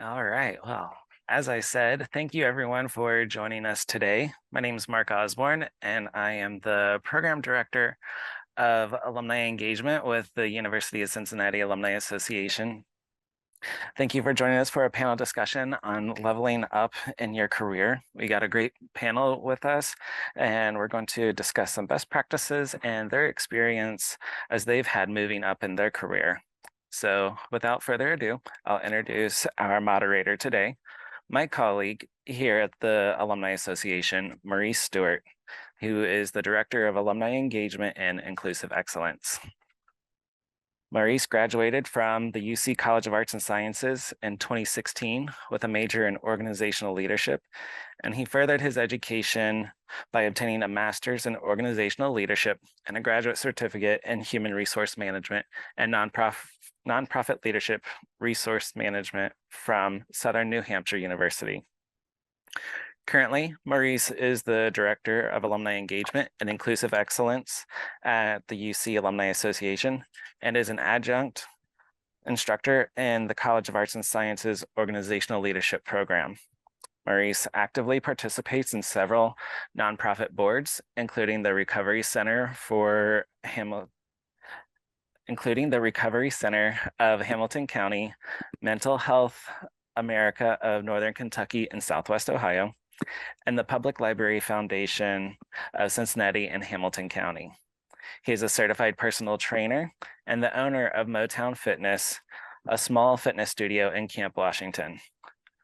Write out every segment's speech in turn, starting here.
All right. Well, as I said, thank you everyone for joining us today. My name is Mark Osborne, and I am the program director of alumni engagement with the University of Cincinnati Alumni Association. Thank you for joining us for a panel discussion on leveling up in your career. We got a great panel with us, and we're going to discuss some best practices and their experience as they've had moving up in their career. So without further ado, I'll introduce our moderator today, my colleague here at the Alumni Association, Maurice Stewart, who is the Director of Alumni Engagement and Inclusive Excellence. Maurice graduated from the UC College of Arts and Sciences in 2016 with a major in organizational leadership, and he furthered his education by obtaining a master's in organizational leadership and a graduate certificate in human resource management and nonprofit leadership resource management from Southern New Hampshire University. Currently, Maurice is the Director of Alumni Engagement and Inclusive Excellence at the UC Alumni Association and is an adjunct instructor in the College of Arts and Sciences Organizational Leadership Program. Maurice actively participates in several nonprofit boards, including the Recovery Center of Hamilton County, Mental Health America of Northern Kentucky and Southwest Ohio, and the Public Library Foundation of Cincinnati and Hamilton County. He is a certified personal trainer and the owner of Motown Fitness, a small fitness studio in Camp Washington.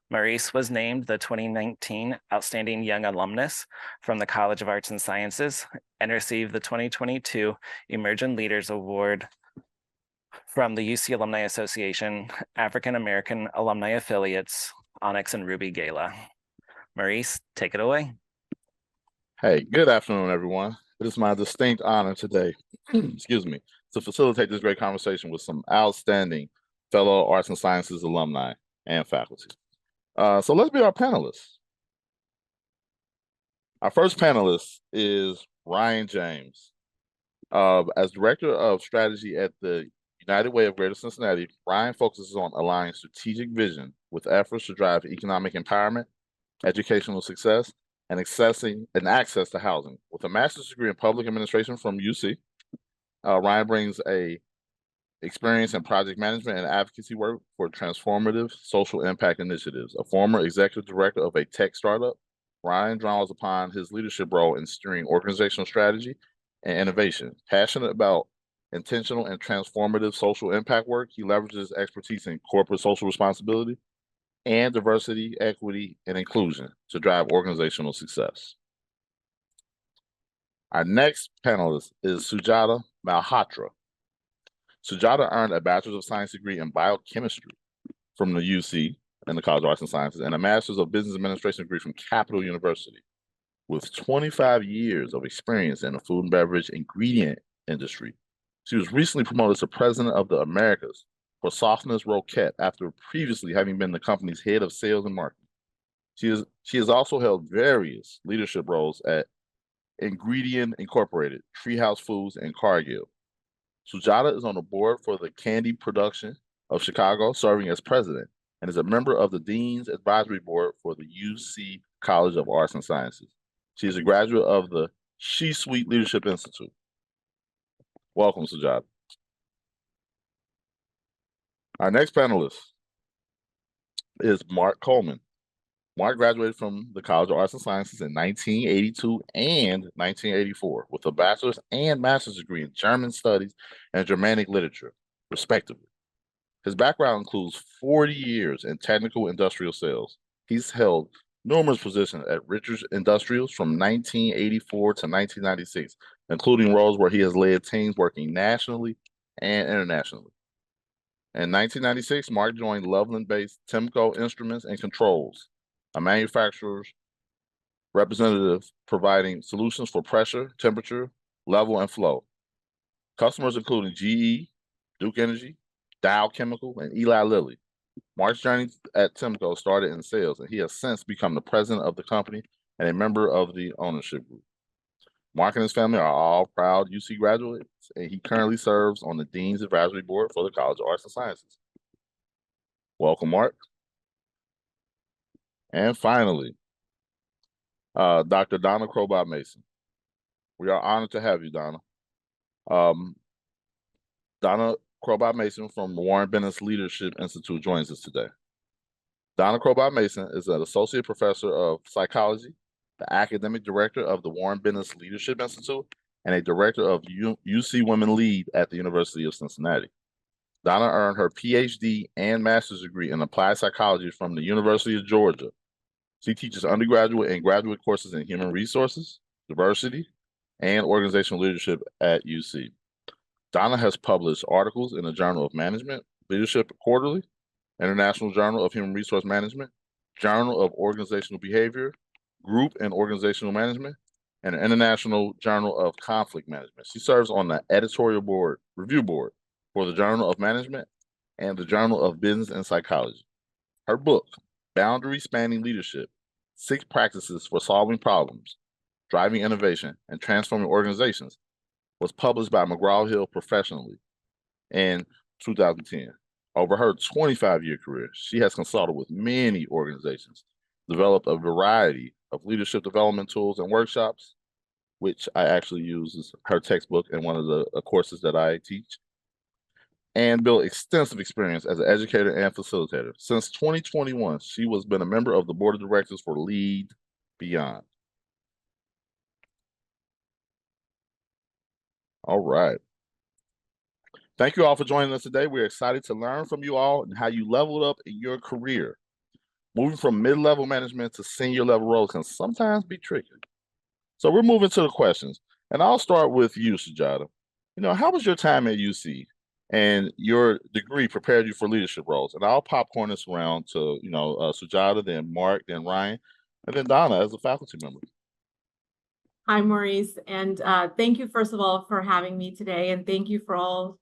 Maurice was named the 2019 Outstanding Young Alumnus from the College of Arts and Sciences and received the 2022 Emerging Leaders Award from the UC Alumni Association African American Alumni Affiliates, Onyx and Ruby Gala. Maurice, take it away. Hey, good afternoon, everyone. It is my distinct honor today, excuse me, to facilitate this great conversation with some outstanding fellow arts and sciences alumni and faculty. So let's be our panelists. Our first panelist is Ryan James. As Director of Strategy at the United Way of Greater Cincinnati, Ryan focuses on aligning strategic vision with efforts to drive economic empowerment, educational success, and access to housing. With a master's degree in public administration from UC, Ryan brings a experience in project management and advocacy work for transformative social impact initiatives. A former executive director of a tech startup, Ryan draws upon his leadership role in steering organizational strategy and innovation. Passionate about intentional and transformative social impact work, he leverages expertise in corporate social responsibility and diversity, equity, and inclusion to drive organizational success. Our next panelist is Sujata Malhotra. Sujata earned a Bachelor's of Science degree in biochemistry from the UC and the College of Arts and Sciences and a Master's of Business Administration degree from Capital University. With 25 years of experience in the food and beverage ingredient industry, she was recently promoted to President of the Americas for Sethness Roquette after previously having been the company's head of sales and marketing. She has also held various leadership roles at Ingredient Incorporated, Treehouse Foods, and Cargill. Sujata is on the board for the Candy Production of Chicago, serving as president, and is a member of the Dean's Advisory Board for the UC College of Arts and Sciences. She is a graduate of the She-Suite Leadership Institute. Welcome, Sujata. Our next panelist is Mark Kuhlman. Mark graduated from the College of Arts and Sciences in 1982 and 1984 with a bachelor's and master's degree in German studies and Germanic literature, respectively. His background includes 40 years in technical industrial sales. He's held numerous positions at Richards Industrials from 1984 to 1996, including roles where he has led teams working nationally and internationally. In 1996, Mark joined Loveland-based Temco Instruments and Controls, a manufacturer's representative providing solutions for pressure, temperature, level, and flow. Customers including GE, Duke Energy, Dow Chemical, and Eli Lilly. Mark's journey at Temco started in sales, and he has since become the president of the company and a member of the ownership group. Mark and his family are all proud UC graduates, and he currently serves on the Dean's Advisory Board for the College of Arts and Sciences. Welcome, Mark. And finally, Dr. Donna Chrobot-Mason. We are honored to have you, Donna. Donna Chrobot-Mason from the Warren Bennis Leadership Institute joins us today. Donna Chrobot-Mason is an associate professor of psychology, the academic director of the Warren Bennis Leadership Institute, and a director of UC Women Lead at the University of Cincinnati. Donna earned her PhD and master's degree in applied psychology from the University of Georgia. She teaches undergraduate and graduate courses in human resources, diversity, and organizational leadership at UC. Donna has published articles in the Journal of Management, Leadership Quarterly, International Journal of Human Resource Management, Journal of Organizational Behavior, Group and Organizational Management, and the International Journal of Conflict Management. She serves on the editorial board, review board for the Journal of Management and the Journal of Business and Psychology. Her book, Boundary Spanning Leadership, 6 Practices for Solving Problems, Driving Innovation, and Transforming Organizations, was published by McGraw-Hill professionally in 2010. Over her 25-year career, she has consulted with many organizations, developed a variety of leadership development tools and workshops, which I actually use as her textbook in one of the courses that I teach, and built extensive experience as an educator and facilitator. Since 2021, she has been a member of the board of directors for Lead Beyond. All right. Thank you all for joining us today. We're excited to learn from you all and how you leveled up in your career. Moving from mid-level management to senior level roles can sometimes be tricky. So we're moving to the questions. And I'll start with you, Sujata. How was your time at UC and your degree prepared you for leadership roles? And I'll popcorn this around to, Sujata, then Mark, then Ryan, and then Donna as a faculty member. Hi, Maurice, and thank you, first of all, for having me today, and thank you for all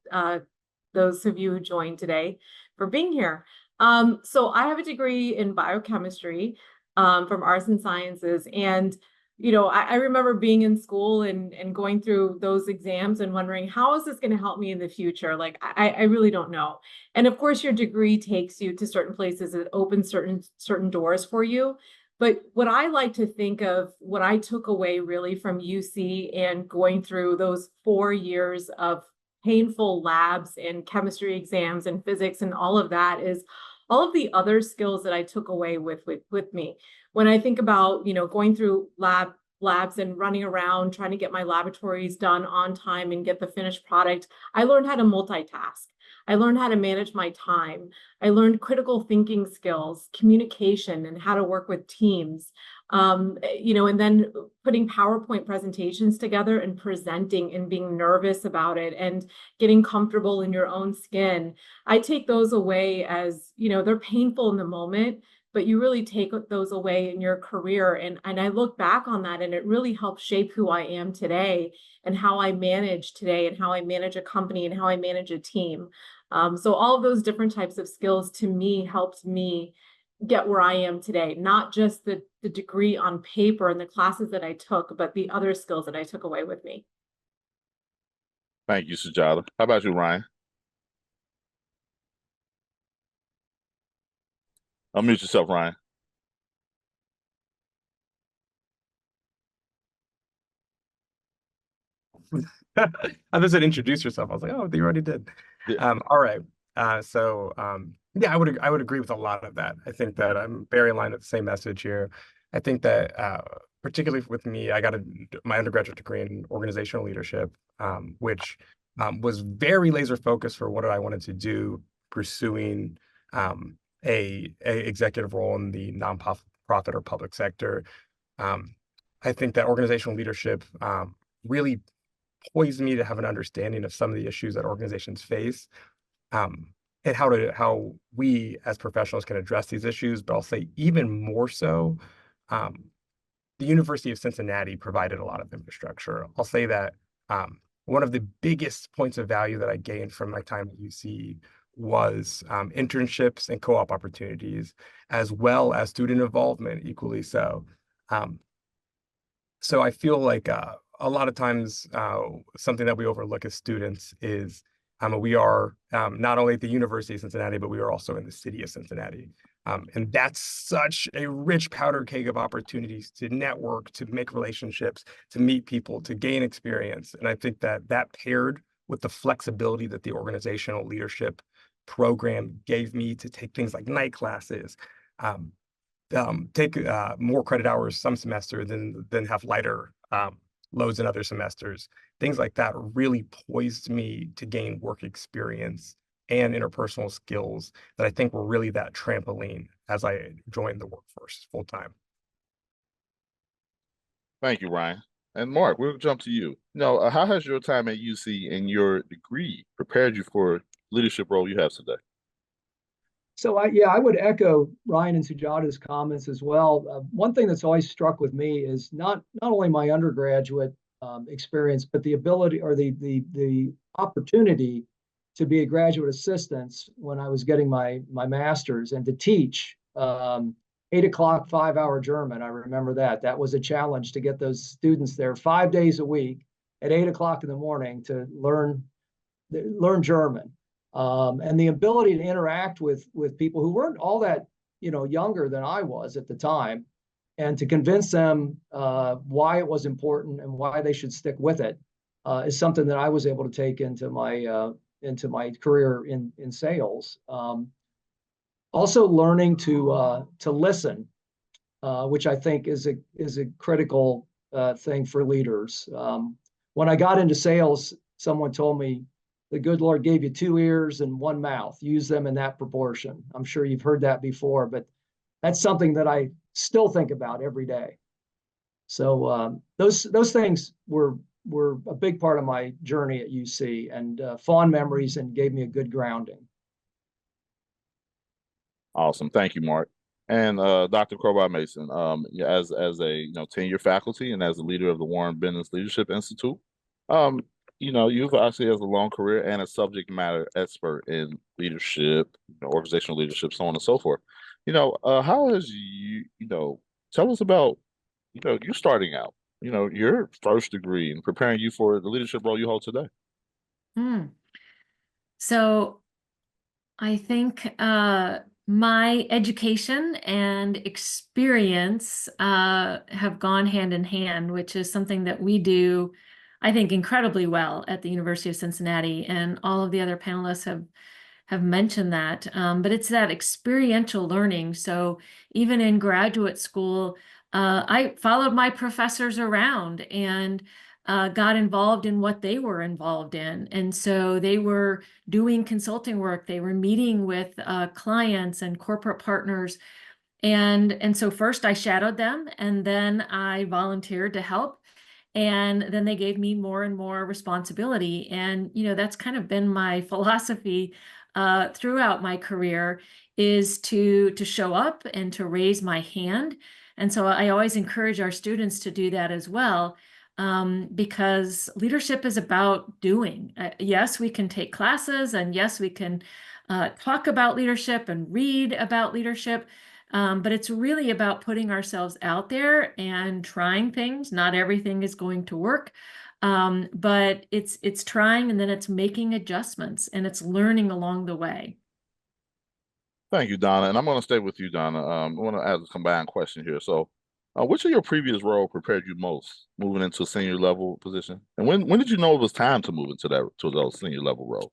those of you who joined today for being here. So I have a degree in biochemistry from Arts and Sciences, and I remember being in school and going through those exams and wondering, how is this going to help me in the future? Like, I really don't know. And of course, your degree takes you to certain places, it opens certain doors for you. But what I like to think of, what I took away really from UC and going through those 4 years of painful labs and chemistry exams and physics and all of that, is all of the other skills that I took away with me. When I think about, going through labs and running around trying to get my laboratories done on time and get the finished product, I learned how to multitask. I learned how to manage my time. I learned critical thinking skills, communication, and how to work with teams. And then putting PowerPoint presentations together and presenting and being nervous about it and getting comfortable in your own skin. I take those away as, they're painful in the moment, but you really take those away in your career. And I look back on that, and it really helped shape who I am today and how I manage today and how I manage a company and how I manage a team. So all of those different types of skills to me helped me get where I am today, not just the degree on paper and the classes that I took, but the other skills that I took away with me. Thank you, Sujata. How about you, Ryan? Unmute yourself, Ryan. I just said introduce yourself. I was like, oh, you already did. Yeah. All right. Yeah, I would agree with a lot of that. I think that I'm very in line with the same message here. I think that particularly with me, I got my undergraduate degree in organizational leadership, which was very laser focused for what I wanted to do, pursuing a executive role in the nonprofit or public sector. I think that organizational leadership really poised me to have an understanding of some of the issues that organizations face, and how we as professionals can address these issues. But I'll say even more so, the University of Cincinnati provided a lot of infrastructure. I'll say that one of the biggest points of value that I gained from my time at UC was internships and co-op opportunities, as well as student involvement, equally so. So I feel like a lot of times something that we overlook as students is we are not only at the University of Cincinnati, but we are also in the city of Cincinnati. And that's such a rich powder keg of opportunities to network, to make relationships, to meet people, to gain experience. And I think that that paired with the flexibility that the organizational leadership program gave me to take things like night classes, take more credit hours some semester than have lighter loads in other semesters. Things like that really poised me to gain work experience and interpersonal skills that I think were really that trampoline as I joined the workforce full time. Thank you, Ryan. And Mark, we'll jump to you. Now, how has your time at UC and your degree prepared you for leadership role you have today? So I would echo Ryan and Sujata's comments as well. One thing that's always struck with me is not only my undergraduate experience, but the ability or the opportunity to be a graduate assistant when I was getting my master's and to teach 8 o'clock 5-hour German. I remember that. That was a challenge to get those students there 5 days a week at 8 o'clock in the morning to learn German. And the ability to interact with people who weren't all that younger than I was at the time, and to convince them why it was important and why they should stick with it is something that I was able to take into my career in sales. Also learning to listen, which I think is a critical thing for leaders. When I got into sales, someone told me, the good Lord gave you 2 ears and 1 mouth. Use them in that proportion. I'm sure you've heard that before, but that's something that I still think about every day. So those things were a big part of my journey at UC, and fond memories, and gave me a good grounding. Awesome. Thank you, Mark. And Dr. Chrobot-Mason, as a tenured faculty and as a leader of the Warren Bennis Leadership Institute, you've actually has a long career and a subject matter expert in leadership, organizational leadership, so on and so forth. How has tell us about, you starting out, your first degree and preparing you for the leadership role you hold today. So I think my education and experience have gone hand in hand, which is something that we do, I think, incredibly well at the University of Cincinnati, and all of the other panelists have mentioned that. But it's that experiential learning. So even in graduate school, I followed my professors around and got involved in what they were involved in. And so they were doing consulting work. They were meeting with clients and corporate partners. And so first I shadowed them, and then I volunteered to help. And then they gave me more and more responsibility. And, that's kind of been my philosophy throughout my career, is to show up and to raise my hand. And so I always encourage our students to do that as well. Because leadership is about doing. Yes, we can take classes, and yes, we can talk about leadership and read about leadership, but it's really about putting ourselves out there and trying things. Not everything is going to work, but it's trying, and then it's making adjustments, and it's learning along the way. Thank you, Donna. And I'm going to stay with you, Donna. I want to ask a combined question here. So, which of your previous role prepared you most moving into a senior level position? And when did you know it was time to move into those senior level roles?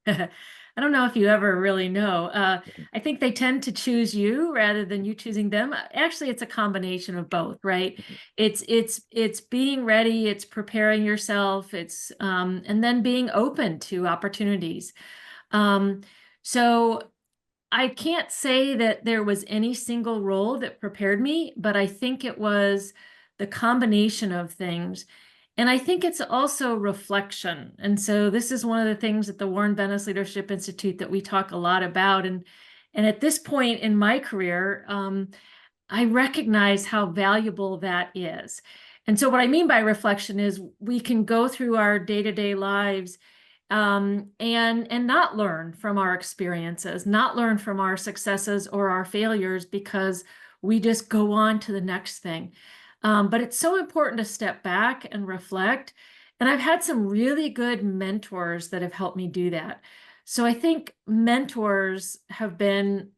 I don't know if you ever really know. I think they tend to choose you rather than you choosing them. Actually, it's a combination of both, right? It's being ready, it's preparing yourself, it's and then being open to opportunities. So I can't say that there was any single role that prepared me, but I think it was the combination of things. And I think it's also reflection. And so this is one of the things at the Warren Bennis Leadership Institute that we talk a lot about. And at this point in my career, I recognize how valuable that is. And so what I mean by reflection is we can go through our day-to-day lives and not learn from our experiences, not learn from our successes or our failures, because we just go on to the next thing. But it's so important to step back and reflect. And I've had some really good mentors that have helped me do that. So I think mentors have been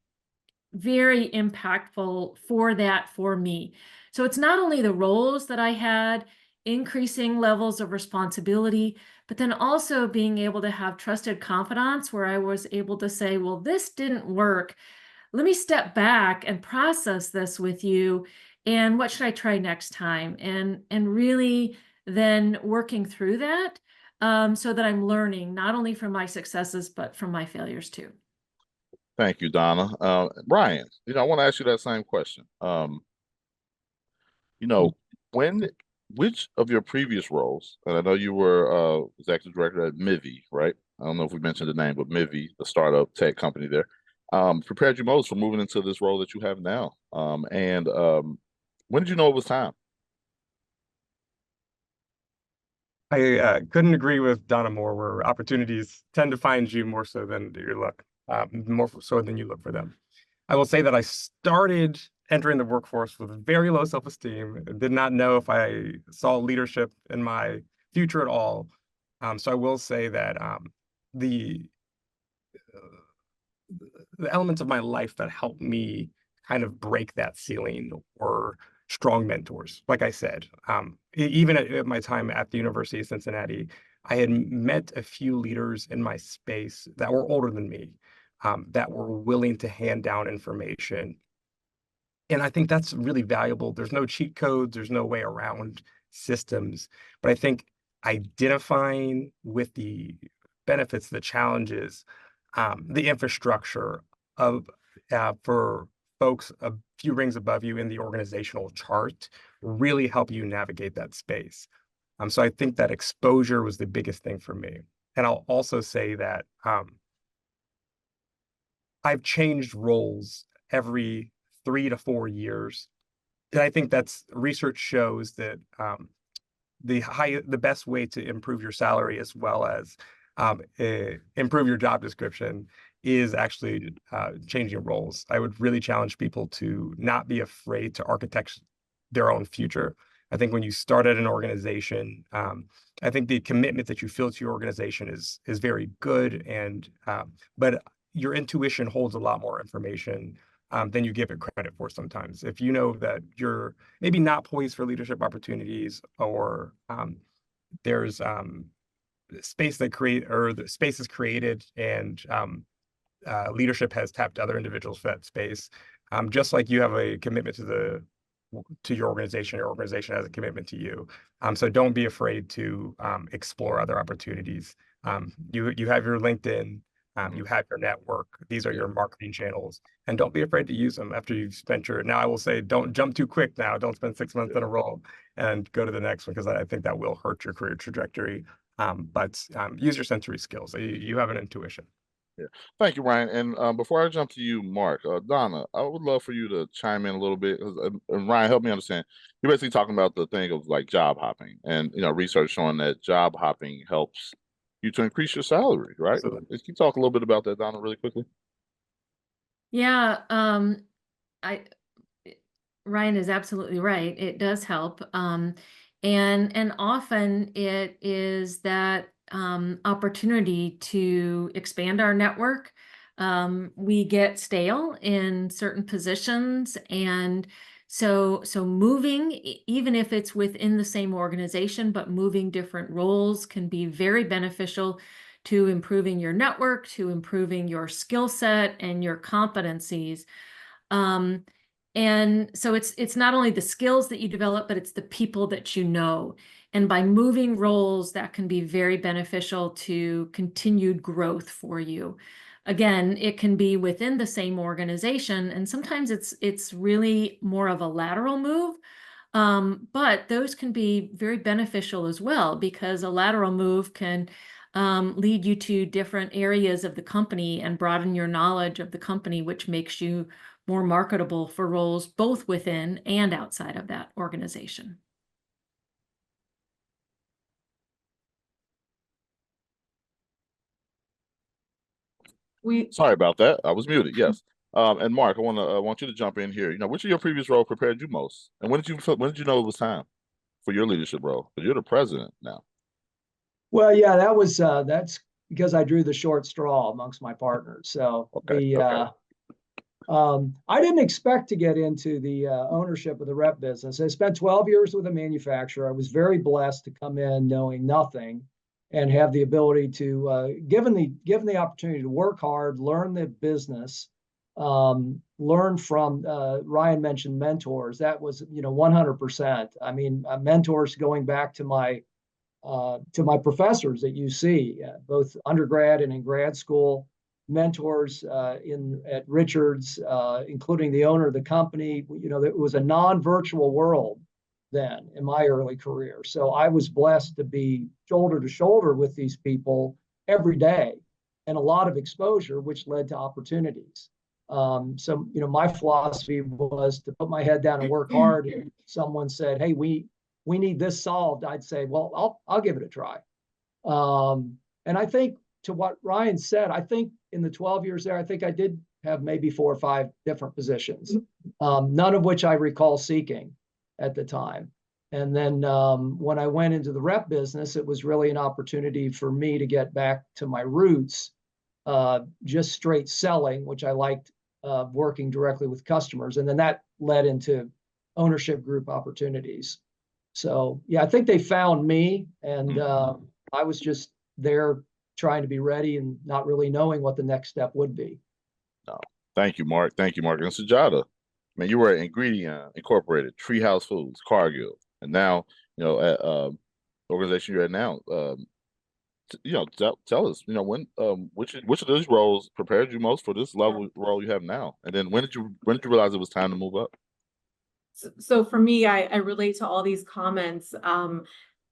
very impactful for me. So it's not only the roles that I had, increasing levels of responsibility, but then also being able to have trusted confidants where I was able to say, well, this didn't work. Let me step back and process this with you. And what should I try next time? And really then working through that so that I'm learning not only from my successes, but from my failures too. Thank you, Donna. Brian, I want to ask you that same question. Which of your previous roles, and I know you were executive director at Mivi, right? I don't know if we mentioned the name, but Mivi, the startup tech company there, prepared you most for moving into this role that you have now. When did you know it was time? I couldn't agree with Donna more, where opportunities tend to find you more so than your luck, more so than you look for them. I will say that I started entering the workforce with very low self-esteem, did not know if I saw leadership in my future at all. So I will say that the elements of my life that helped me kind of break that ceiling were strong mentors. Like I said, even at my time at the University of Cincinnati, I had met a few leaders in my space that were older than me, that were willing to hand down information. And I think that's really valuable. There's no cheat codes, there's no way around systems. But I think identifying with the benefits, the challenges, the infrastructure of for folks a few rings above you in the organizational chart really help you navigate that space. So I think that exposure was the biggest thing for me. And I'll also say that I've changed roles every 3 to 4 years. And I think that's research shows that the best way to improve your salary as well as improve your job description is actually changing roles. I would really challenge people to not be afraid to architect their own future. I think when you start at an organization, I think the commitment that you feel to your organization is very good, and but your intuition holds a lot more information than you give it credit for sometimes. If you know that you're maybe not poised for leadership opportunities, or there's space that the space is created and leadership has tapped other individuals for that space, just like you have a commitment to your organization has a commitment to you. So don't be afraid to explore other opportunities. You have your LinkedIn, you have your network. These are your marketing channels, and don't be afraid to use them after you've spent your. Now, I will say, don't jump too quick. Now, don't spend 6 months in a role and go to the next one, because I think that will hurt your career trajectory. But use your sensory skills. You have an intuition. Yeah, thank you, Ryan. And before I jump to you, Mark, Donna, I would love for you to chime in a little bit. And Ryan, help me understand. You're basically talking about the thing of like job hopping, and research showing that job hopping helps you to increase your salary, right? Can you talk a little bit about that, Donna, really quickly? Yeah, Ryan is absolutely right. It does help. And often it is that opportunity to expand our network. We get stale in certain positions, and so moving, even if it's within the same organization, but moving different roles can be very beneficial to improving your network, to improving your skill set and your competencies. And so it's not only the skills that you develop, but it's the people that you know. And by moving roles, that can be very beneficial to continued growth for you. Again, it can be within the same organization, and sometimes it's really more of a lateral move. But those can be very beneficial as well, because a lateral move can lead you to different areas of the company and broaden your knowledge of the company, which makes you more marketable for roles both within and outside of that organization. Sorry about that. I was muted. Yes. And Mark, I want you to jump in here. Which of your previous role prepared you most, and when did you know it was time for your leadership role? Because you're the president now. Well, yeah, that's because I drew the short straw amongst my partners. So I didn't expect to get into the ownership of the rep business. I spent 12 years with a manufacturer. I was very blessed to come in knowing nothing and have the ability to, given the opportunity to work hard, learn the business, learn from, Ryan mentioned mentors. That was, 100%. I mean, mentors going back to my professors at UC, both undergrad and in grad school, mentors at Richards, including the owner of the company. It was a non-virtual world then in my early career. So I was blessed to be shoulder to shoulder with these people every day, and a lot of exposure, which led to opportunities. So my philosophy was to put my head down and work hard. And someone said, "Hey, we need this solved," I'd say, "Well, I'll give it a try." And I think, to what Ryan said, I think in the 12 years there, I think I did have maybe 4 or 5 different positions, none of which I recall seeking at the time. And then when I went into the rep business, it was really an opportunity for me to get back to my roots, just straight selling, which I liked, working directly with customers. And then that led into ownership group opportunities. So yeah, I think they found me, and I was just there trying to be ready and not really knowing what the next step would be. No. Thank you, Mark. Thank you, Mark. And Sujata, man, you were at Ingredient Incorporated, Treehouse Foods, Cargill, and now, at the organization you're at now. Tell us, when which of those roles prepared you most for this level role you have now, and then when did you realize it was time to move up? So for me, I relate to all these comments.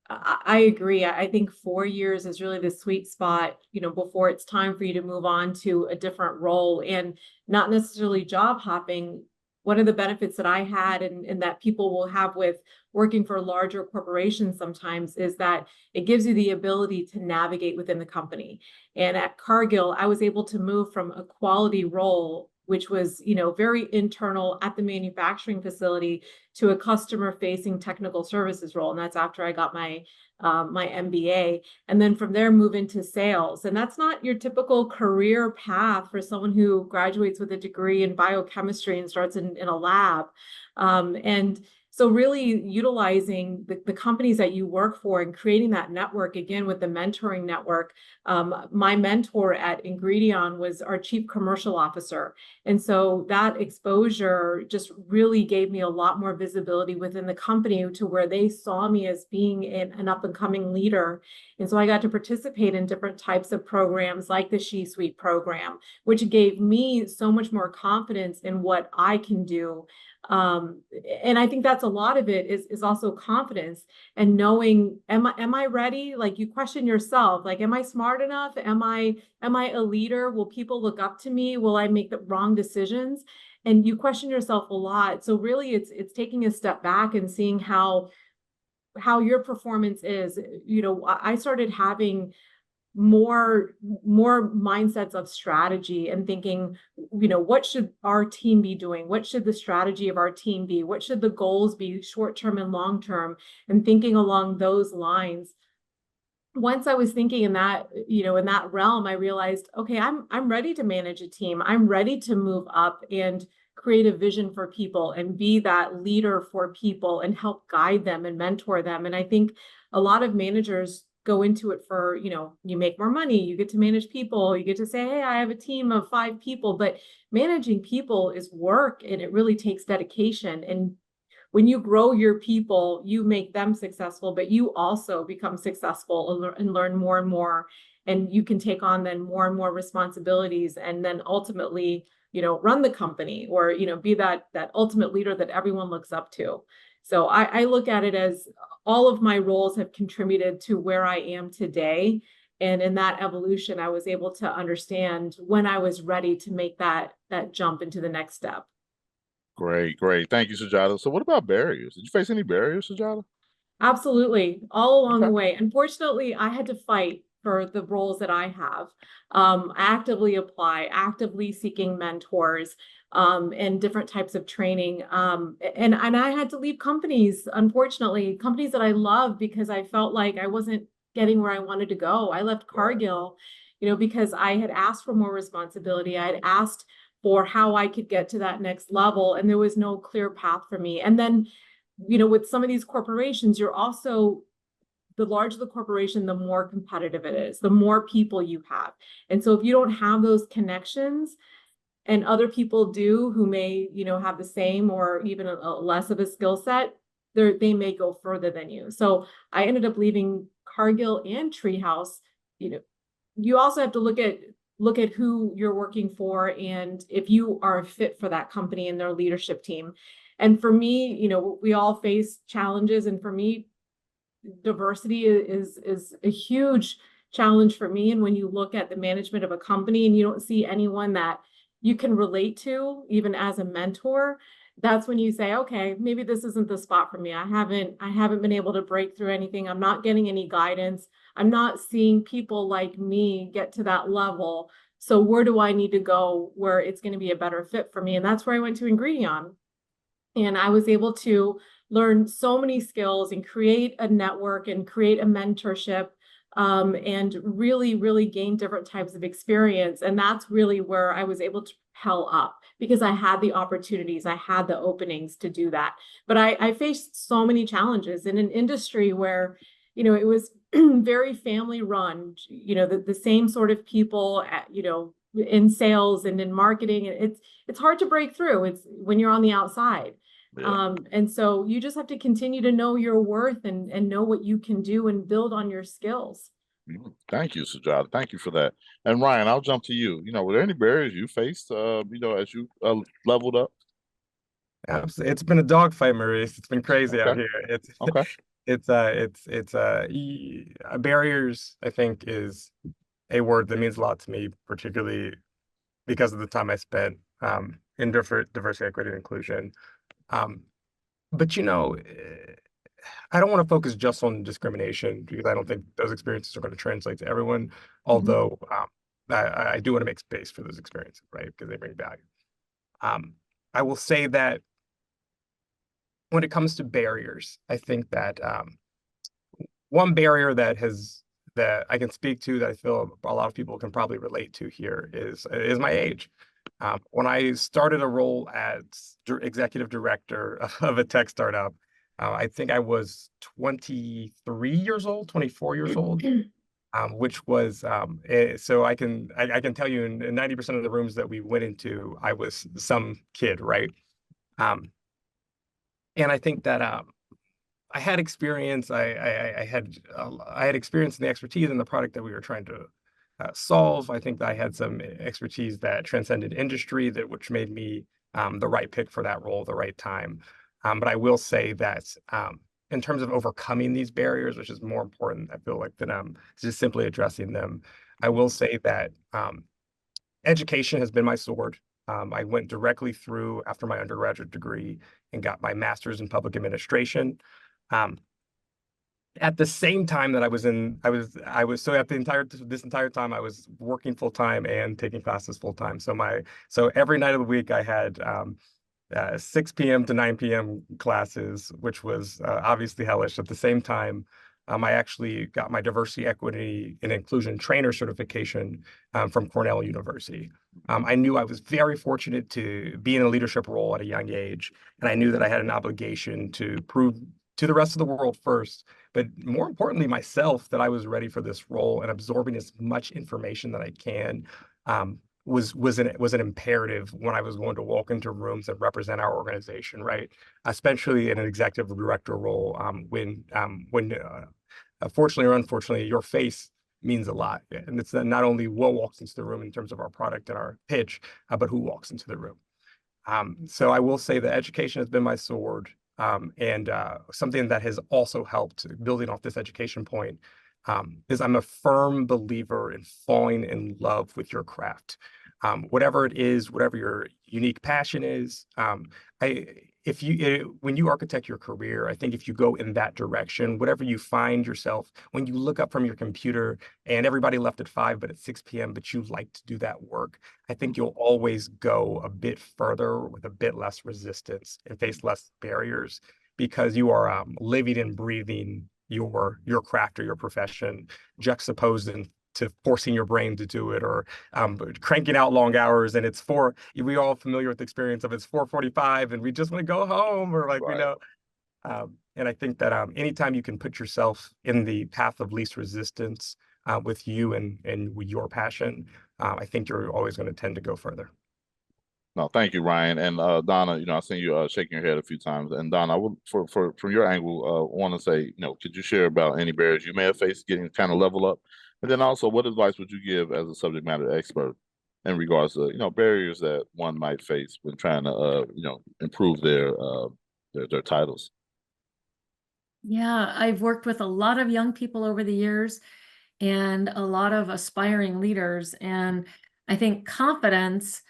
I agree. I think 4 years is really the sweet spot, before it's time for you to move on to a different role, and not necessarily job hopping. One of the benefits that I had, and that people will have with working for larger corporations sometimes, is that it gives you the ability to navigate within the company. And at Cargill, I was able to move from a quality role, which was, very internal at the manufacturing facility, to a customer-facing technical services role. And that's after I got my MBA. And then from there, move into sales. And that's not your typical career path for someone who graduates with a degree in biochemistry and starts in a lab. And so really utilizing the companies that you work for and creating that network, again, with the mentoring network. My mentor at Ingredion was our chief commercial officer. And so that exposure just really gave me a lot more visibility within the company, to where they saw me as being an up and coming leader. And so I got to participate in different types of programs like the She Suite program, which gave me so much more confidence in what I can do. And I think that's a lot of it is also confidence, and knowing, am I ready? Like, you question yourself, like, am I smart enough? Am I a leader? Will people look up to me? Will I make the wrong decisions? And you question yourself a lot. So really it's taking a step back and seeing how your performance is. I started having more mindsets of strategy and thinking, what should our team be doing? What should the strategy of our team be? What should the goals be, short-term and long-term? And thinking along those lines. Once I was thinking in that, in that realm, I realized, okay, I'm ready to manage a team. I'm ready to move up and create a vision for people and be that leader for people and help guide them and mentor them. And I think a lot of managers go into it for, you make more money, you get to manage people, you get to say, hey, I have a team of 5 people, but managing people is work, and it really takes dedication. And when you grow your people, you make them successful, but you also become successful and learn more and more, and you can take on then more and more responsibilities, and then ultimately, run the company, or, be that ultimate leader that everyone looks up to. So I look at it as all of my roles have contributed to where I am today. And in that evolution, I was able to understand when I was ready to make that jump into the next step. Great. Thank you, Sujata. So what about barriers? Did you face any barriers, Sujata? Absolutely. All along the way. Unfortunately, I had to fight for the roles that I have. Actively apply, actively seeking mentors, and different types of training. And I had to leave companies, unfortunately, companies that I love, because I felt like I wasn't getting where I wanted to go. I left Cargill, because I had asked for more responsibility. I had asked for how I could get to that next level. And there was no clear path for me. And then, with some of these corporations, you're also, the larger the corporation, the more competitive it is, the more people you have. And so if you don't have those connections, and other people do who may, have the same or even a less of a skill set, they may go further than you. So I ended up leaving Cargill and Treehouse. You also have to look at who you're working for and if you are a fit for that company and their leadership team. And for me, we all face challenges, and for me, diversity is a huge challenge for me. And when you look at the management of a company and you don't see anyone that you can relate to, even as a mentor, that's when you say, okay, maybe this isn't the spot for me. I haven't been able to break through anything. I'm not getting any guidance. I'm not seeing people like me get to that level. So where do I need to go where it's going to be a better fit for me? And that's where I went to Ingredion. And I was able to learn so many skills and create a network and create a mentorship, and really, really gain different types of experience. And that's really where I was able to propel up, because I had the opportunities, I had the openings to do that. But I faced so many challenges in an industry where, it was very family run, the same sort of people, in sales and in marketing. It's hard to break through. It's when you're on the outside. Yeah. And so you just have to continue to know your worth and know what you can do and build on your skills. Thank you, Sujata. Thank you for that. And Ryan, I'll jump to you. Were there any barriers you faced, as you leveled up? It's been a dogfight, Maurice. It's been crazy out Okay. here. Okay. Barriers, I think, is a word that means a lot to me, particularly because of the time I spent in diversity, equity, and inclusion. But I don't want to focus just on discrimination, because I don't think those experiences are going to translate to everyone. Although I do want to make space for those experiences, right? Because they bring value. I will say that when it comes to barriers, I think that one barrier that I can speak to, that I feel a lot of people can probably relate to here, is my age. When I started a role as executive director of a tech startup, I think I was 23 years old, 24 years old, which was so I can tell you in 90% of the rooms that we went into, I was some kid, right? And I think that I had experience. I had experience in the expertise in the product that we were trying to solve. I think that I had some expertise that transcended industry, which made me the right pick for that role, the right time. But I will say that in terms of overcoming these barriers, which is more important, I feel like, than just simply addressing them, I will say that education has been my sword. I went directly through after my undergraduate degree and got my master's in public administration. At the same time that this entire time I was working full time and taking classes full time. So every night of the week I had 6 p.m. to 9 p.m. classes, which was obviously hellish. At the same time, I actually got my diversity, equity, and inclusion trainer certification from Cornell University. I knew I was very fortunate to be in a leadership role at a young age, and I knew that I had an obligation to prove to the rest of the world first, but more importantly, myself, that I was ready for this role, and absorbing as much information that I can was an imperative when I was going to walk into rooms that represent our organization, right? Especially in an executive director role, when fortunately or unfortunately, your face means a lot, and it's not only what walks into the room in terms of our product and our pitch, but who walks into the room. So I will say that education has been my sword, and something that has also helped building off this education point is I'm a firm believer in falling in love with your craft. Whatever it is, whatever your unique passion is, when you architect your career, I think if you go in that direction, whatever you find yourself, when you look up from your computer and everybody left at 5, but at 6 p.m., but you like to do that work, I think you'll always go a bit further with a bit less resistance and face less barriers, because you are living and breathing your craft or your profession, juxtaposed in to forcing your brain to do it, or cranking out long hours, and we all familiar with the experience of it's 4:45 and we just want to go home, or like, Right. and I think that anytime you can put yourself in the path of least resistance with you and with your passion, I think you're always going to tend to go further. No, thank you, Ryan. And Donna, I've seen you shaking your head a few times. And Donna, I would, from your angle, want to say, could you share about any barriers you may have faced getting kind of level up? And then also, what advice would you give as a subject matter expert in regards to, barriers that one might face when trying to, improve their titles? Yeah, I've worked with a lot of young people over the years and a lot of aspiring leaders. And I think confidence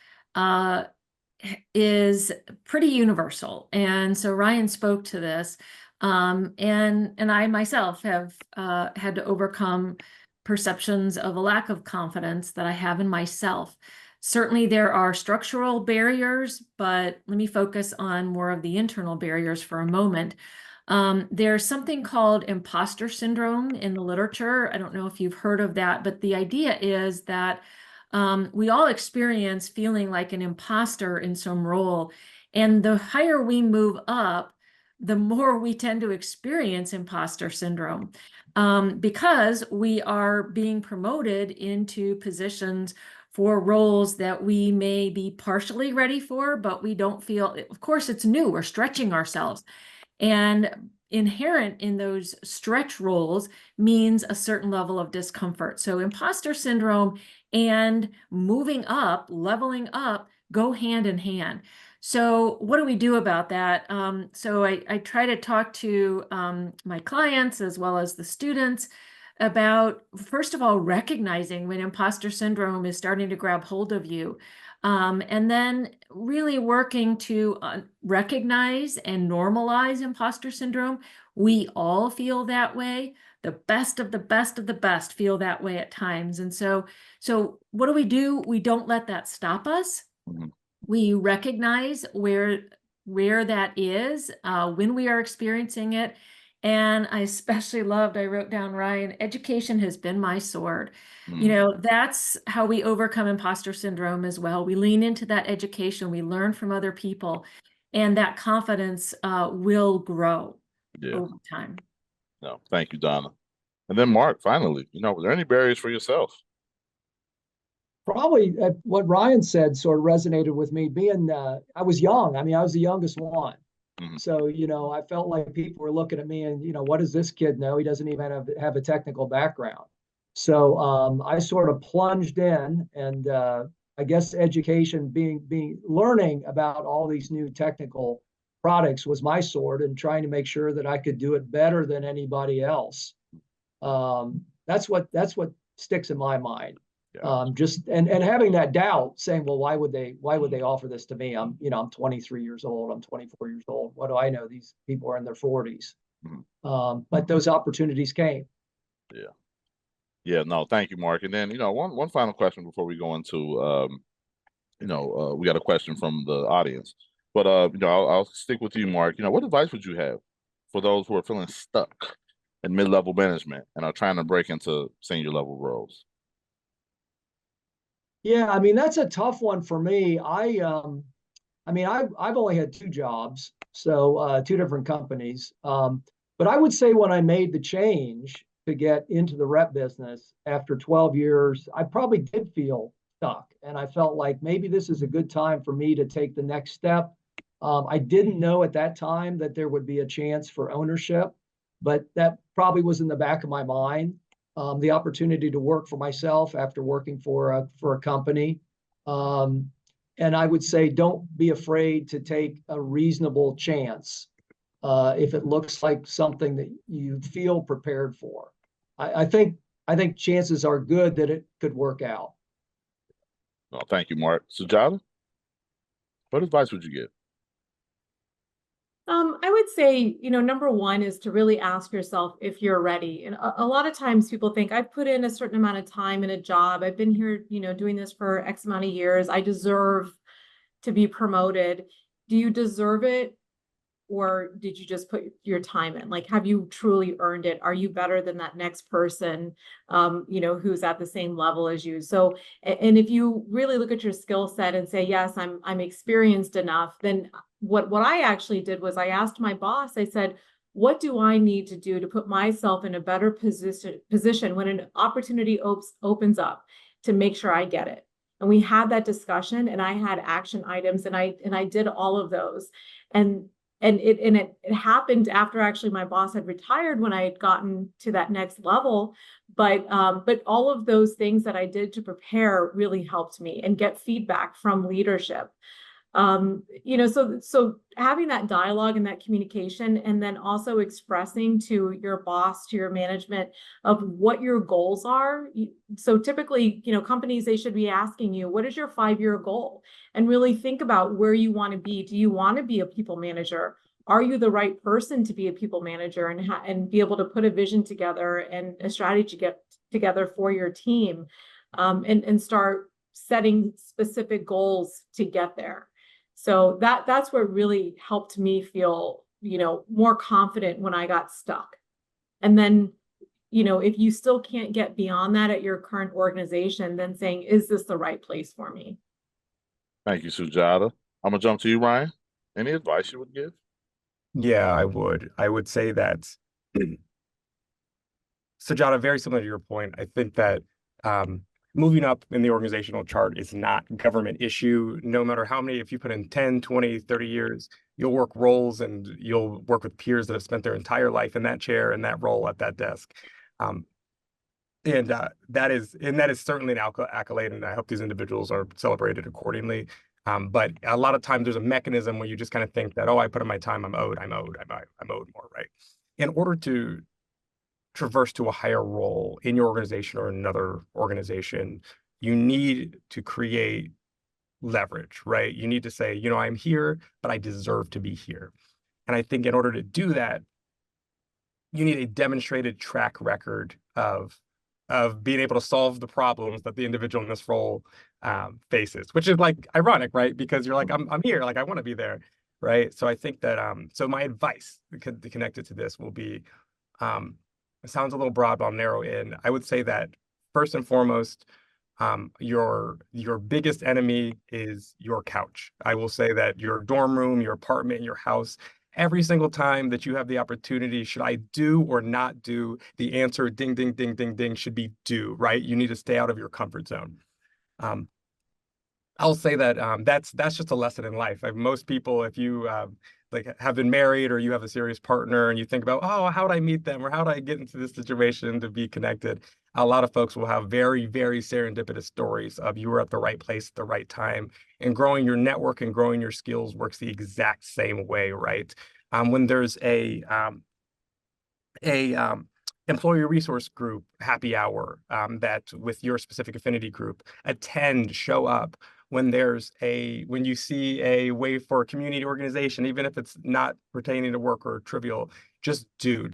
is pretty universal. And so Ryan spoke to this. And I myself have had to overcome perceptions of a lack of confidence that I have in myself. Certainly there are structural barriers, but let me focus on more of the internal barriers for a moment. There's something called imposter syndrome in the literature. I don't know if you've heard of that, but the idea is that we all experience feeling like an imposter in some role. And the higher we move up, the more we tend to experience imposter syndrome because we are being promoted into positions for roles that we may be partially ready for, but we don't feel, of course, it's new, we're stretching ourselves. And inherent in those stretch roles means a certain level of discomfort. So imposter syndrome and moving up, leveling up, go hand in hand. So what do we do about that? So I try to talk to my clients as well as the students about, first of all, recognizing when imposter syndrome is starting to grab hold of you. And then really working to recognize and normalize imposter syndrome. We all feel that way. The best of the best of the best feel that way at times. And so what do? We don't let that stop us. Mm-hmm. We recognize where that is when we are experiencing it. And I especially loved, I wrote down, Ryan, education has been my sword. Mm-hmm. That's how we overcome imposter syndrome as well. We lean into that education, we learn from other people, and that confidence will grow over time. No, thank you, Donna. And then Mark, finally, were there any barriers for yourself? Probably what Ryan said sort of resonated with me. Being I was young. I mean, I was the youngest one. Mm-hmm. So, I felt like people were looking at me and, what does this kid know? He doesn't even have a technical background. So I sort of plunged in, and I guess education, learning about all these new technical products was my sword, and trying to make sure that I could do it better than anybody else. That's what sticks in my mind. Yeah. Just and having that doubt, saying, well, why would they offer this to me? I'm 23 years old. I'm 24 years old. What do I know? These people are in their 40s. Mm-hmm. But those opportunities came. Yeah. Yeah. No, thank you, Mark. And then, one final question before we go into, we got a question from the audience. But, I'll stick with you, Mark. What advice would you have for those who are feeling stuck in mid-level management and are trying to break into senior level roles? Yeah, I mean, that's a tough one for me. I've only had 2 jobs, so 2 different companies. But I would say when I made the change to get into the rep business after 12 years, I probably did feel stuck. And I felt like maybe this is a good time for me to take the next step. I didn't know at that time that there would be a chance for ownership, but that probably was in the back of my mind. The opportunity to work for myself after working for a company. And I would say, don't be afraid to take a reasonable chance if it looks like something that you feel prepared for. I think chances are good that it could work out. Well, thank you, Mark. Sujata, what advice would you give? I would say, number one is to really ask yourself if you're ready. And a lot of times people think, I've put in a certain amount of time in a job. I've been here, doing this for X amount of years. I deserve to be promoted. Do you deserve it or did you just put your time in? Like, have you truly earned it? Are you better than that next person, who's at the same level as you? So, and if you really look at your skill set and say, yes, I'm experienced enough, then what I actually did was I asked my boss, I said, what do I need to do to put myself in a better position when an opportunity opens up to make sure I get it? And we had that discussion, and I had action items, and I did all of those. And it happened after actually my boss had retired, when I had gotten to that next level. But all of those things that I did to prepare really helped me and get feedback from leadership. So having that dialogue and that communication, and then also expressing to your boss, to your management, of what your goals are. So typically, companies, they should be asking you, what is your 5-year goal? And really think about where you want to be. Do you want to be a people manager? Are you the right person to be a people manager, and be able to put a vision together and a strategy together for your team, and start setting specific goals to get there? So that's what really helped me feel, more confident when I got stuck. And then, if you still can't get beyond that at your current organization, then saying, is this the right place for me? Thank you, Sujata. I'm gonna jump to you, Ryan. Any advice you would give? Yeah, I would. I would say that, Sujata, very similar to your point. I think that moving up in the organizational chart is not a government issue. No matter how many, if you put in 10, 20, 30 years, you'll work roles and you'll work with peers that have spent their entire life in that chair and that role at that desk. That is certainly an accolade, and I hope these individuals are celebrated accordingly. But a lot of times there's a mechanism where you just kind of think that, oh, I put in my time, I'm owed more, right? In order to traverse to a higher role in your organization or another organization, you need to create leverage, right? You need to say, I'm here, but I deserve to be here. And I think in order to do that, you need a demonstrated track record of being able to solve the problems that the individual in this role faces, which is like ironic, right? Because you're like, I'm here, like I want to be there, right? So I think that so my advice connected to this will be, it sounds a little broad, but I'll narrow in. I would say that first and foremost, your biggest enemy is your couch. I will say that your dorm room, your apartment, your house, every single time that you have the opportunity, should I do or not do? The answer, ding, ding, ding, ding, ding, should be do, right? You need to stay out of your comfort zone. I'll say that that's just a lesson in life. Most people, if you like have been married or you have a serious partner and you think about, oh, how would I meet them or how would I get into this situation to be connected? A lot of folks will have very, very serendipitous stories of you were at the right place at the right time. And growing your network and growing your skills works the exact same way, right? When there's a employee resource group happy hour that with your specific affinity group, attend, show up. When you see a way for a community organization, even if it's not pertaining to work or trivial, just do.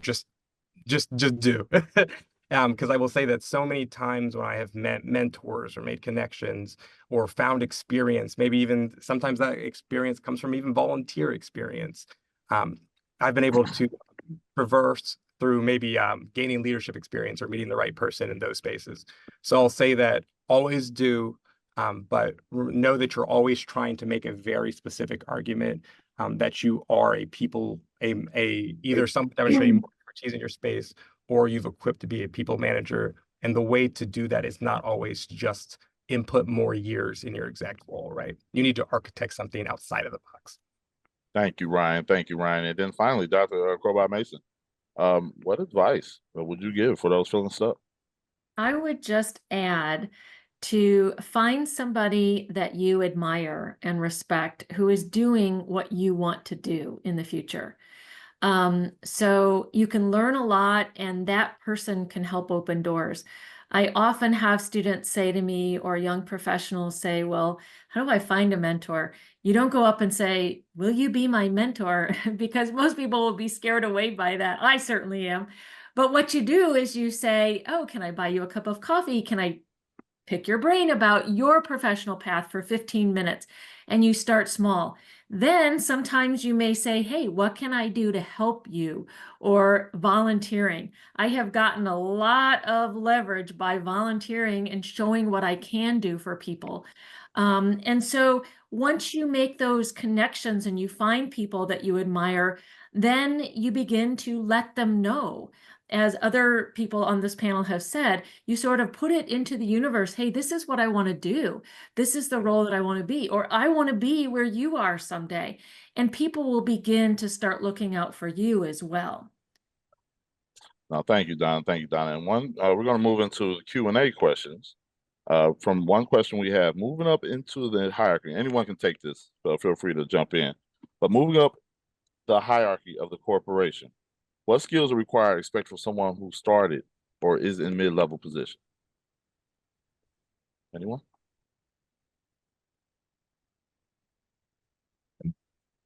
Because I will say that so many times when I have met mentors or made connections or found experience, maybe even sometimes that experience comes from even volunteer experience, I've been able to traverse through maybe gaining leadership experience or meeting the right person in those spaces. So I'll say that always do, but know that you're always trying to make a very specific argument that you are a people, either some demonstrating more expertise in your space, or you've equipped to be a people manager. And the way to do that is not always just input more years in your exact role, right? You need to architect something outside of the box. Thank you, Ryan. Thank you, Ryan. And then finally, Dr. Chrobot-Mason, what advice would you give for those feeling stuck? I would just add to find somebody that you admire and respect who is doing what you want to do in the future. So you can learn a lot, and that person can help open doors. I often have students say to me, or young professionals say, well, how do I find a mentor? You don't go up and say, will you be my mentor? Because most people will be scared away by that. I certainly am. But what you do is you say, oh, can I buy you a cup of coffee? Can I pick your brain about your professional path for 15 minutes, and you start small. Then sometimes you may say, hey, what can I do to help you? Or volunteering. I have gotten a lot of leverage by volunteering and showing what I can do for people. And so once you make those connections and you find people that you admire, then you begin to let them know. As other people on this panel have said, you sort of put it into the universe. Hey, this is what I want to do. This is the role that I want to be, or I want to be where you are someday. And people will begin to start looking out for you as well. No, thank you, Donna. Thank you, Donna. And we're going to move into the Q&A questions. From one question we have, moving up into the hierarchy. Anyone can take this, so feel free to jump in. But moving up the hierarchy of the corporation, what skills are required expect from someone who started or is in mid-level position? Anyone?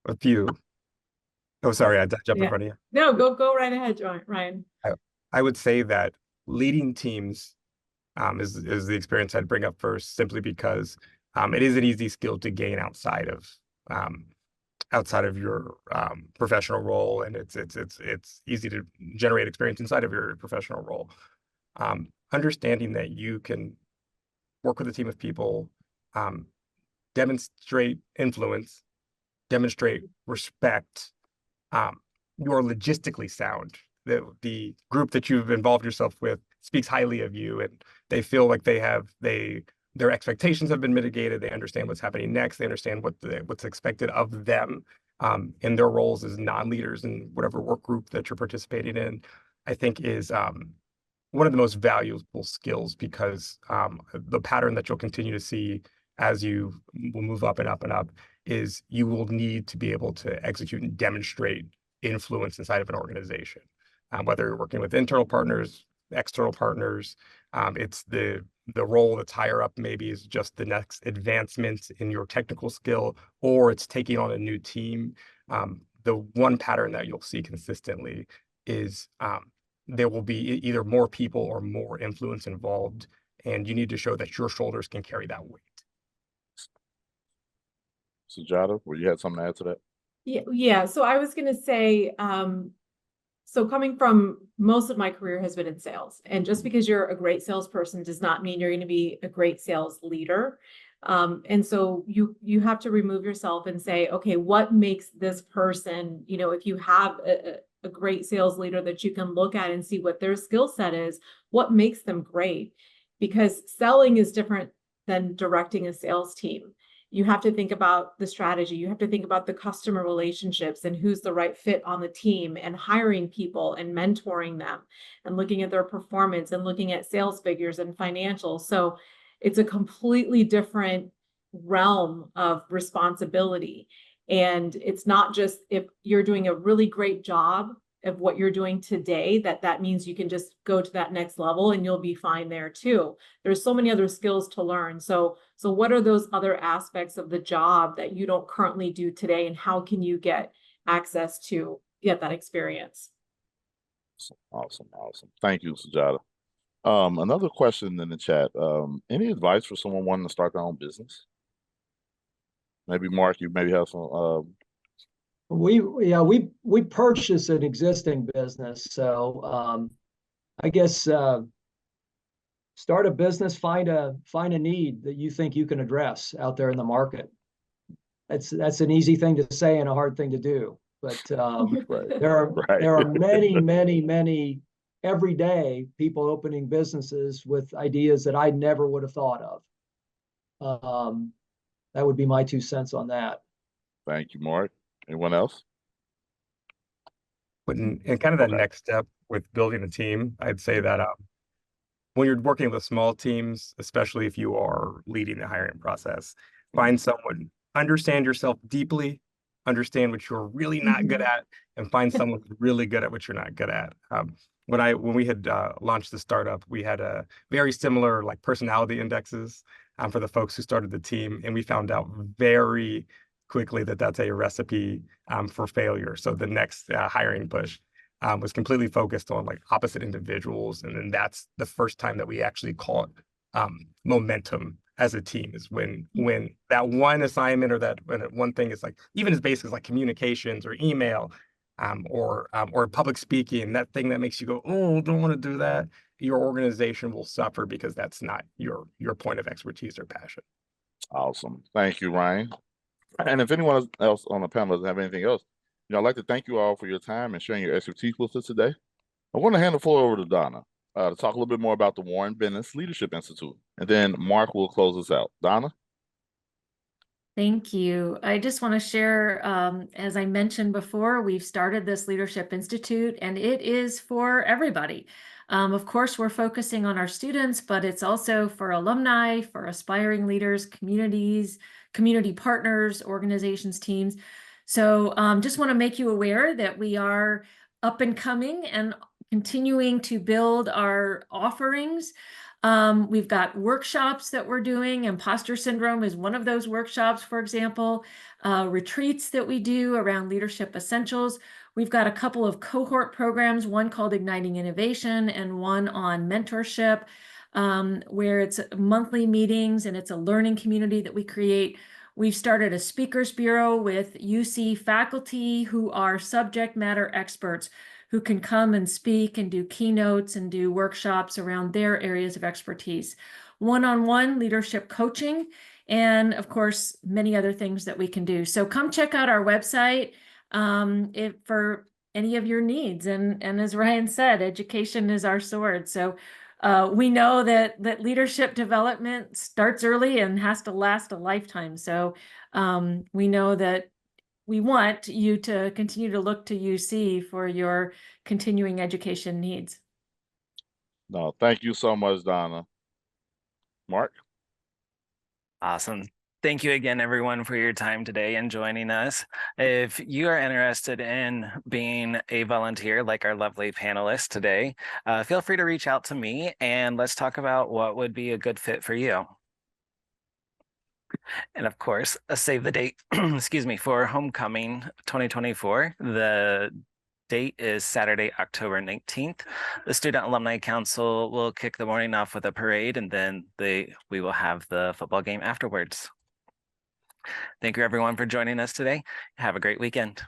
A few. Oh, sorry, I jumped in front of you. No, go right ahead, Ryan. I would say that leading teams is the experience I'd bring up first, simply because it is an easy skill to gain outside of your professional role, and it's easy to generate experience inside of your professional role. Understanding that you can work with a team of people, demonstrate influence, demonstrate respect. You are logistically sound. The group that you've involved yourself with speaks highly of you, and they feel like their expectations have been mitigated. They understand what's happening next. They understand what's expected of them in their roles as non-leaders in whatever work group that you're participating in. I think is one of the most valuable skills, because the pattern that you'll continue to see as you will move up and up and up is you will need to be able to execute and demonstrate influence inside of an organization. Whether you're working with internal partners, external partners, it's the role that's higher up maybe is just the next advancement in your technical skill, or it's taking on a new team. The one pattern that you'll see consistently is there will be either more people or more influence involved, and you need to show that your shoulders can carry that weight. Sujata, well, you had something to add to that? Yeah. So I was going to say, so coming from, most of my career has been in sales, and just because you're a great salesperson does not mean you're going to be a great sales leader. And so you have to remove yourself and say, okay, what makes this person, if you have a great sales leader that you can look at and see what their skill set is, what makes them great? Because selling is different than directing a sales team. You have to think about the strategy. You have to think about the customer relationships and who's the right fit on the team, and hiring people and mentoring them and looking at their performance and looking at sales figures and financials. So it's a completely different realm of responsibility. And it's not just if you're doing a really great job of what you're doing today, that means you can just go to that next level and you'll be fine there too. There's so many other skills to learn. So what are those other aspects of the job that you don't currently do today, and how can you get access to get that experience? Awesome. Thank you, Sujata. Another question in the chat. Any advice for someone wanting to start their own business? Maybe Mark, you maybe have some. We purchased an existing business, so I guess start a business, find a need that you think you can address out there in the market. That's an easy thing to say and a hard thing to do, but there are many everyday people opening businesses with ideas that I never would have thought of. That would be my 2 cents on that. Thank you, Mark. Anyone else? And kind of that next step with building a team, I'd say that when you're working with small teams, especially if you are leading the hiring process, find someone, understand yourself deeply, understand what you're really not good at, and find someone who's really good at what you're not good at. When we had launched the startup, we had a very similar personality indexes for the folks who started the team, and we found out very quickly that that's a recipe for failure. So the next hiring push was completely focused on opposite individuals, and then that's the first time that we actually caught momentum as a team is when that one assignment or that one thing is like, even as basic as like communications or email, or public speaking, that thing that makes you go, oh, don't want to do that. Your organization will suffer because that's not your point of expertise or passion. Awesome. Thank you, Ryan. And if anyone else on the panel doesn't have anything else, I'd like to thank you all for your time and sharing your expertise with us today. I want to hand the floor over to Donna to talk a little bit more about the Warren Bennis Leadership Institute, and then Mark will close us out. Donna? Thank you. I just want to share, as I mentioned before, we've started this Leadership Institute, and it is for everybody. Of course, we're focusing on our students, but it's also for alumni, for aspiring leaders, communities, community partners, organizations, teams. So just want to make you aware that we are up and coming and continuing to build our offerings. We've got workshops that we're doing. Imposter syndrome is one of those workshops, for example. Retreats that we do around leadership essentials. We've got a couple of cohort programs, one called Igniting Innovation and one on mentorship, where it's monthly meetings and it's a learning community that we create. We've started a speakers bureau with UC faculty who are subject matter experts who can come and speak and do keynotes and do workshops around their areas of expertise. One-on-one leadership coaching, and of course, many other things that we can do. So come check out our website for any of your needs. And as Ryan said, education is our sword. So we know that leadership development starts early and has to last a lifetime. So we know that we want you to continue to look to UC for your continuing education needs. No, thank you so much, Donna. Mark? Awesome. Thank you again, everyone, for your time today and joining us. If you are interested in being a volunteer like our lovely panelists today, feel free to reach out to me and let's talk about what would be a good fit for you. And of course, save the date, excuse me, for Homecoming 2024. The date is Saturday, October 19th. The Student Alumni Council will kick the morning off with a parade, and then we will have the football game afterwards. Thank you, everyone, for joining us today. Have a great weekend.